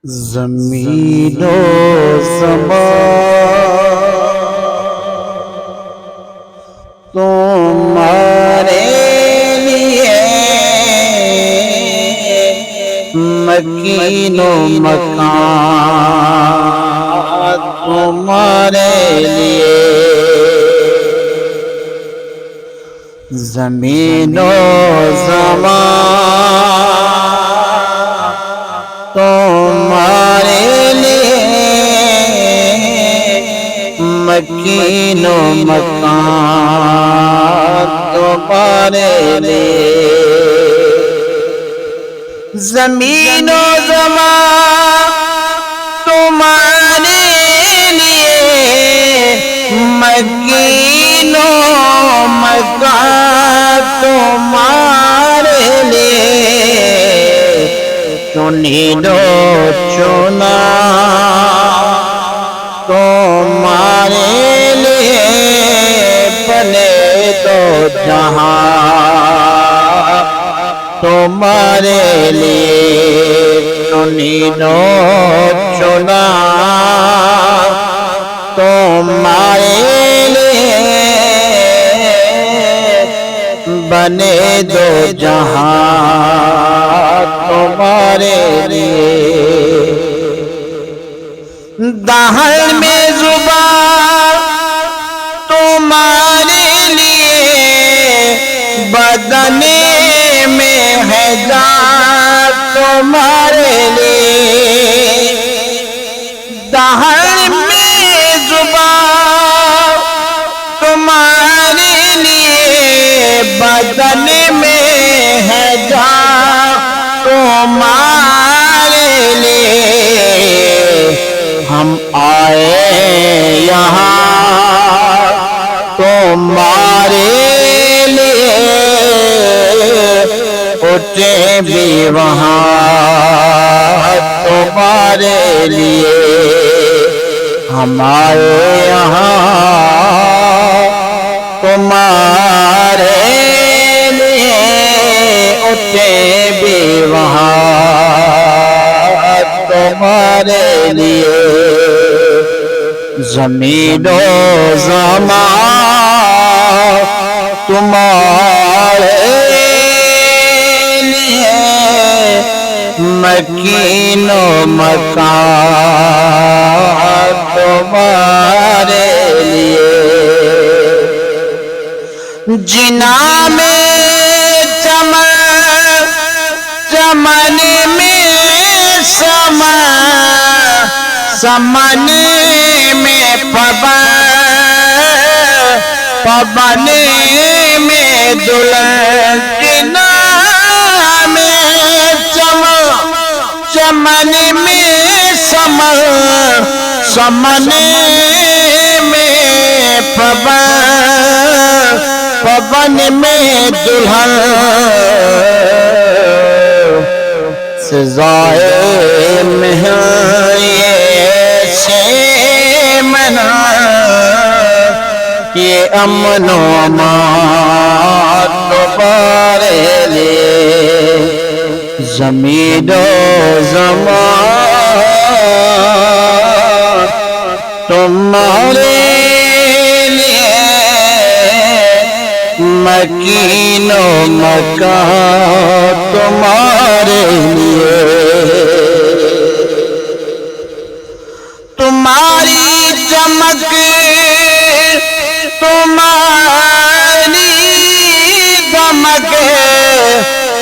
زمین و زمان تمہارے لیے، مکین و مکان تمہارے لیے، زمین و زمان تمہارے لیے، مکین و مکان تمہارے لیے، زمین و زمان تمہارے لیے، مکین و مکان تمہارے لیے، چنین و چنا تمہارے لیے، بنے دو جہاں تمہارے لیے، چنین و چنا تمہارے لیے، بنے دو جہاں تمہارے لیے، دہن میں زبان تمہارے لیے، بدن میں ہے جان تمہارے لیے، دہن میں زبان تمہارے لیے، بدن میں ہے جان تمہارے لیے، ہم آئے یہاں تمہارے لیے، اٹھے بھی وہاں تمہارے لیے، ہم آئے یہاں تمہارے لیے، اٹھے بھی وہاں تمہارے لیے، زمین و زمان تمہارے لیے، مکین و مکان تمہارے لیے، جنا میں چمن چمن میں سما، سمن میں پون میں دلہن، جنا میں چمن میں سما، سمن میں پون میں دلہن، سزائے مہر سے منا، یہ امن و امان تمہارے لیے، زمین و زمان تمہارے لیے، مکین و مکان تمہارے لیے، تمہاری چمک تمہاری دمک،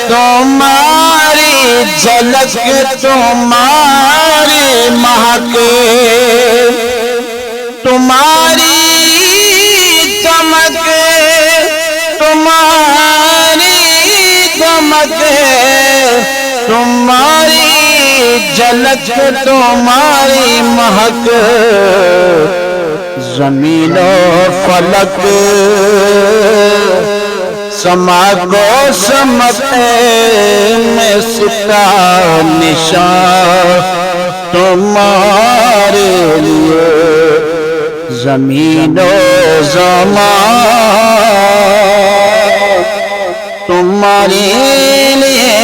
تمہاری جھلک تمہاری مہک، تمہاری چمک تمہاری دمک، تمہاری جھلک تمہاری مہک، زمین و فلک سما کو سمتے میں ستارہ نشان تمہارے لیے، زمین و زمان تمہارے لیے،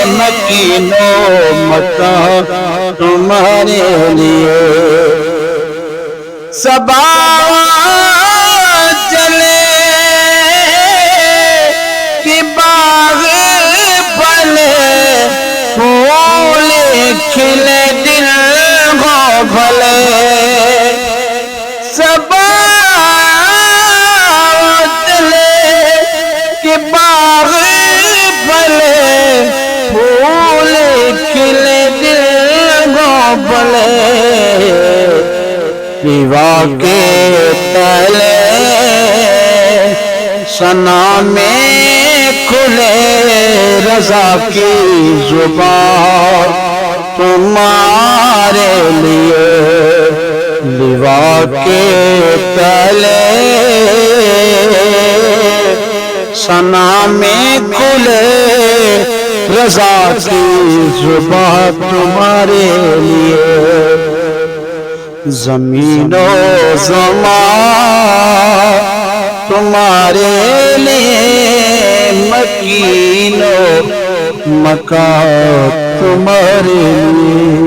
مکین مکین و مکان تمہارے لیے صبا چلے کہ باغ بھلے پھول کھلے دل ہو بھلے صبا چلے کہ باغ بھلے پھول کھلے دل ہو بھلے ویواہ کے پہلے ثنا میں کھلے رضا کی زبان تمہارے لیے ویواہ کے پہلے ثنا میں کھلے رضا کی زبان تمہارے لیے زمین و زمان تمہارے لیے مکین و مکان تمہارے لیے